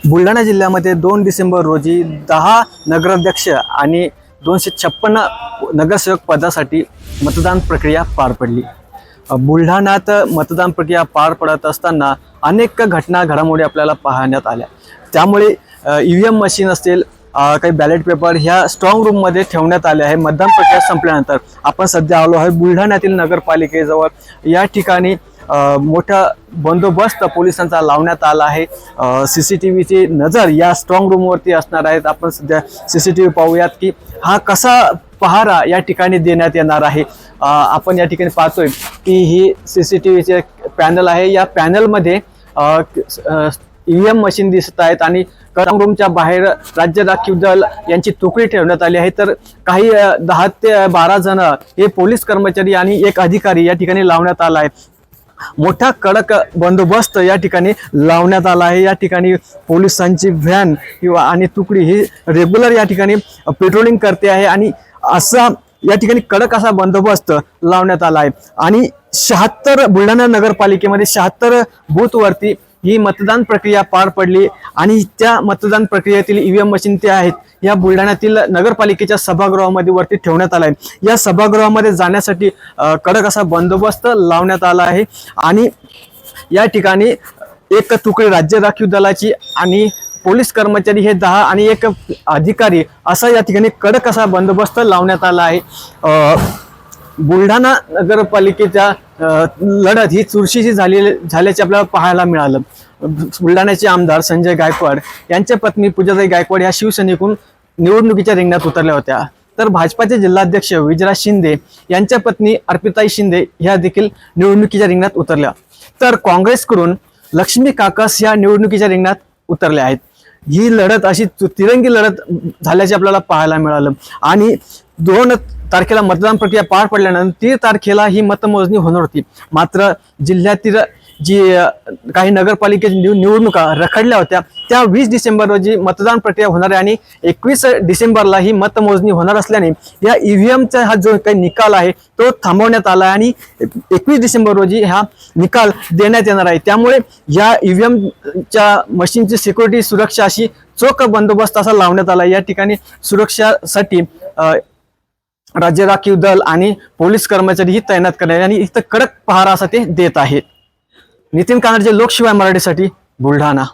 बुलढाणा जिल्ह्यामध्ये 2 डिसेंबर रोजी 10 नगराध्यक्ष आणि 256 नगरसेवक पदासाठी मतदान प्रक्रिया पार पडली। बुलढाण्यात मतदान प्रक्रिया पार पडत असताना अनेक घटना घडामोडी आपल्याला पाहण्यात आल्या। त्यामुळे ईव्हीएम मशीन असतील, काही बॅलेट पेपर ह्या स्ट्रॉंग रूम मध्ये ठेवण्यात आले आहे। मतदान प्रक्रिया संपल्यानंतर आपण सध्या आलो आहे बुलढाण्यातील नगरपालिकेजवळ। या ठिकाणी मोठा बंदोबस्त पोलिसांचा लावण्यात आला आहे। सीसीटीव्हीची नजर या स्ट्रॉंग रूम वरती असणार आहे। आपण सध्या सीसीटीव्ही पाहूयात की हा कसा पहारा या ठिकाणी देण्यात येणार आहे। आपण या ठिकाणी पाहतोय की ही सीसीटीव्हीचे पॅनल आहे। या पॅनल मध्ये ईव्हीएम मशीन दिसत आहेत आणि स्ट्रॉंग रूमच्या बाहेर राज्य राखीव दल यांची तुकडी ठेवण्यात आली आहे। तर काही 10 ते 12 जण हे पोलीस कर्मचारी आणि एक अधिकारी या ठिकाणी लावण्यात आला आहे। मोठा कडक बंदोबस्त या ठिकाणी लावण्यात आला आहे। या ठिकाणी पोलिसांची व्हॅन किंवा आणि तुकडी ही रेग्युलर या ठिकाणी पेट्रोलिंग करते आहे आणि असा या ठिकाणी कडक असा बंदोबस्त लावण्यात आला आहे। आणि 76 बुलढाणा नगरपालिकेमध्ये 76 बूथ वरती ही मतदान प्रक्रिया पार पडली आणि त्या मतदान प्रक्रियेतील ईव्हीएम मशीन ते आहेत या बुलढाण्यातील नगरपालिकेच्या सभागृहामध्ये वरती ठेवण्यात आला आहे। या सभागृहामध्ये जाण्यासाठी कडक असा बंदोबस्त लावण्यात आला आहे आणि या ठिकाणी एक तुकडी राज्य राखीव दलाची आणि पोलीस कर्मचारी हे 10 आणि एक अधिकारी असा या ठिकाणी कडक असा बंदोबस्त लावण्यात आला आहे। बुलढाणा नगरपालिकेच्या लढत ही चुरशीची झाल्याचे आपल्याला पाहायला मिळालं। बुलढाण्याचे आमदार संजय गायकवाड यांच्या पत्नी पूजाताई गायकवाड या शिवसेनेकडून निवडणुकीच्या रिंगणात उतरल्या होत्या। तर भाजपाचे जिल्हाध्यक्ष विजयराज शिंदे यांच्या पत्नी अर्पिताई शिंदे ह्या देखील निवडणुकीच्या रिंगणात उतरल्या। तर काँग्रेसकडून लक्ष्मी काकास या निवडणुकीच्या रिंगणात उतरल्या आहेत। ही लढत अशी तिरंगी लढत झाल्याचे आपल्याला पाहायला मिळालं आणि 2 तारखेला मतदान प्रक्रिया पार पडल्यानंतर 3 तारखेला ही मतमोजणी होणार होती। मात्र जिल्ह्यातील जी काही नगरपालिकेची निवडणुका रखडल्या होत्या त्या 20 डिसेंबर रोजी मतदान प्रक्रिया होणार आहे आणि 21 डिसेंबरला ही मतमोजणी होणार असल्याने या ईव्हीएमचा हा जो काही निकाल आहे तो थांबवण्यात आला आणि 21 डिसेंबर रोजी हा निकाल देण्यात येणार आहे। त्यामुळे या ईव्हीएमच्या मशीनची सिक्युरिटी सुरक्षा अशी चोख बंदोबस्त असा लावण्यात आला। या ठिकाणी सुरक्षासाठी राज्य राखीव दल आणि पोलीस कर्मचारी ही तैनात करण्यात आणि इथं कडक पहारा असा ते देत आहेत। नितीन कानडे, लोकशिवाय मराठीसाठी बुलढाणा।